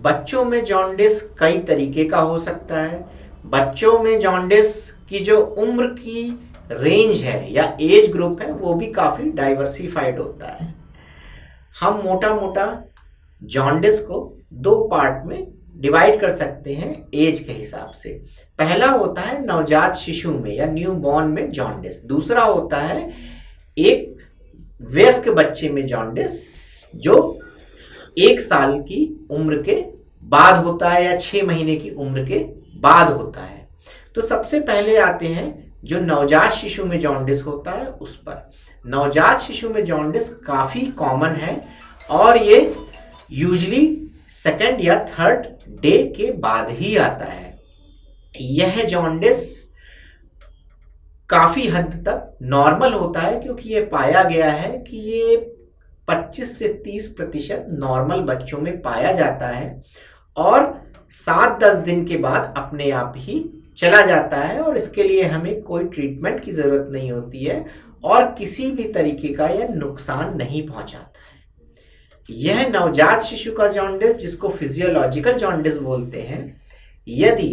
बच्चों में जॉन्डिस कई तरीके का हो सकता है। बच्चों में जॉन्डिस की जो उम्र की रेंज है या एज ग्रुप है वो भी काफ़ी डाइवर्सिफाइड होता है। हम मोटा मोटा जॉन्डिस को दो पार्ट में डिवाइड कर सकते हैं एज के हिसाब से। पहला होता है नवजात शिशु में या न्यू बॉर्न में जॉन्डिस। दूसरा होता है एक वयस्क बच्चे में जॉन्डिस जो 1 साल की उम्र के बाद होता है या 6 महीने की उम्र के बाद होता है। तो सबसे पहले आते हैं जो नवजात शिशु में जॉन्डिस होता है उस पर। नवजात शिशु में जॉन्डिस काफ़ी कॉमन है और ये यूजली 2nd या 3rd डे के बाद ही आता है। यह जॉन्डिस काफ़ी हद तक नॉर्मल होता है क्योंकि ये पाया गया है कि ये 25 से 30% नॉर्मल बच्चों में पाया जाता है और 7-10 दिन के बाद अपने आप ही चला जाता है और इसके लिए हमें कोई ट्रीटमेंट की ज़रूरत नहीं होती है और किसी भी तरीके का यह नुकसान नहीं पहुंचाता है। यह नवजात शिशु का जॉन्डिस, जिसको फिजियोलॉजिकल जॉन्डिस बोलते हैं, यदि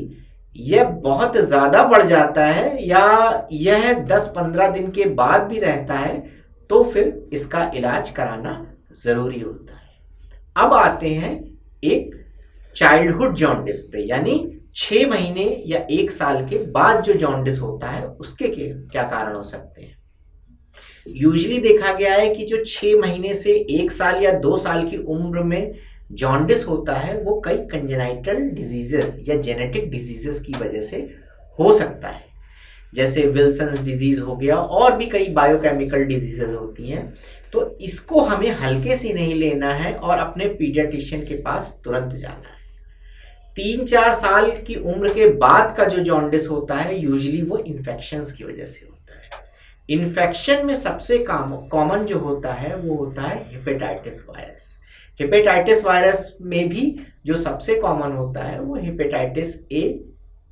यह बहुत ज़्यादा बढ़ जाता है या यह 10-15 दिन के बाद भी रहता है तो फिर इसका इलाज कराना ज़रूरी होता है। अब आते हैं एक चाइल्डहुड जॉन्डिस पे, यानी 6 महीने या 1 साल के बाद जो जॉन्डिस होता है उसके क्या कारण हो सकते हैं। यूजुअली देखा गया है कि जो 6 महीने से 1 साल या 2 साल की उम्र में जॉन्डिस होता है वो कई कंजेनाइटल डिजीजेस या जेनेटिक डिजीजेस की वजह से हो सकता है, जैसे विल्सन्स डिजीज हो गया और भी कई बायोकेमिकल डिजीजेस होती हैं। तो इसको हमें हल्के से नहीं लेना है और अपने पीडियाट्रिशियन के पास तुरंत जाना है। 3-4 साल की उम्र के बाद का जो जॉन्डिस होता है यूजुअली वो इन्फेक्शंस की वजह से होता है। इन्फेक्शन में सबसे कॉमन जो होता है वो होता है हेपेटाइटिस वायरस। हेपेटाइटिस वायरस में भी जो सबसे कॉमन होता है वो हेपेटाइटिस ए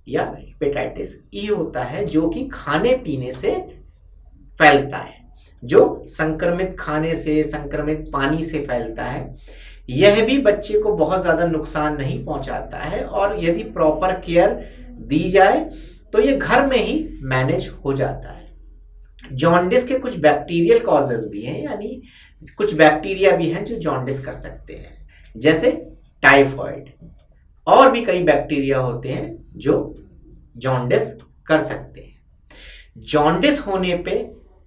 या हेपेटाइटिस ई होता है, जो कि खाने पीने से फैलता है, जो संक्रमित खाने से, संक्रमित पानी से फैलता है। यह भी बच्चे को बहुत ज़्यादा नुकसान नहीं पहुंचाता है और यदि प्रॉपर केयर दी जाए तो ये घर में ही मैनेज हो जाता है। जॉन्डिस के कुछ बैक्टीरियल कॉजेज भी हैं, यानी कुछ बैक्टीरिया भी हैं जो जॉन्डिस कर सकते हैं, जैसे टाइफॉइड। और भी कई बैक्टीरिया होते हैं जो जॉन्डिस कर सकते हैं। जॉन्डिस होने पे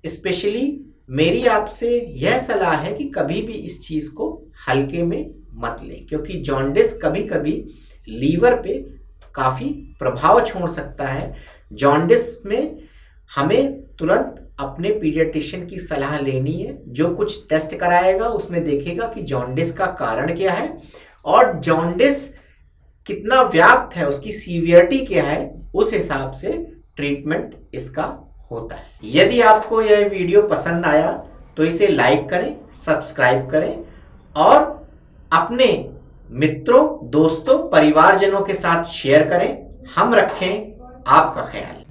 स्पेशली मेरी आपसे यह सलाह है कि कभी भी इस चीज़ को हल्के में मत लें, क्योंकि जॉन्डिस कभी कभी लीवर पे काफ़ी प्रभाव छोड़ सकता है। जॉन्डिस में हमें तुरंत अपने पीडियाट्रिशियन की सलाह लेनी है, जो कुछ टेस्ट कराएगा उसमें देखेगा कि जॉन्डिस का कारण क्या है और जॉन्डिस कितना व्याप्त है, उसकी सीवियरिटी क्या है, उस हिसाब से ट्रीटमेंट इसका होता है। यदि आपको यह वीडियो पसंद आया तो इसे लाइक करें, सब्सक्राइब करें और अपने मित्रों, दोस्तों, परिवारजनों के साथ शेयर करें। हम रखें आपका ख्याल।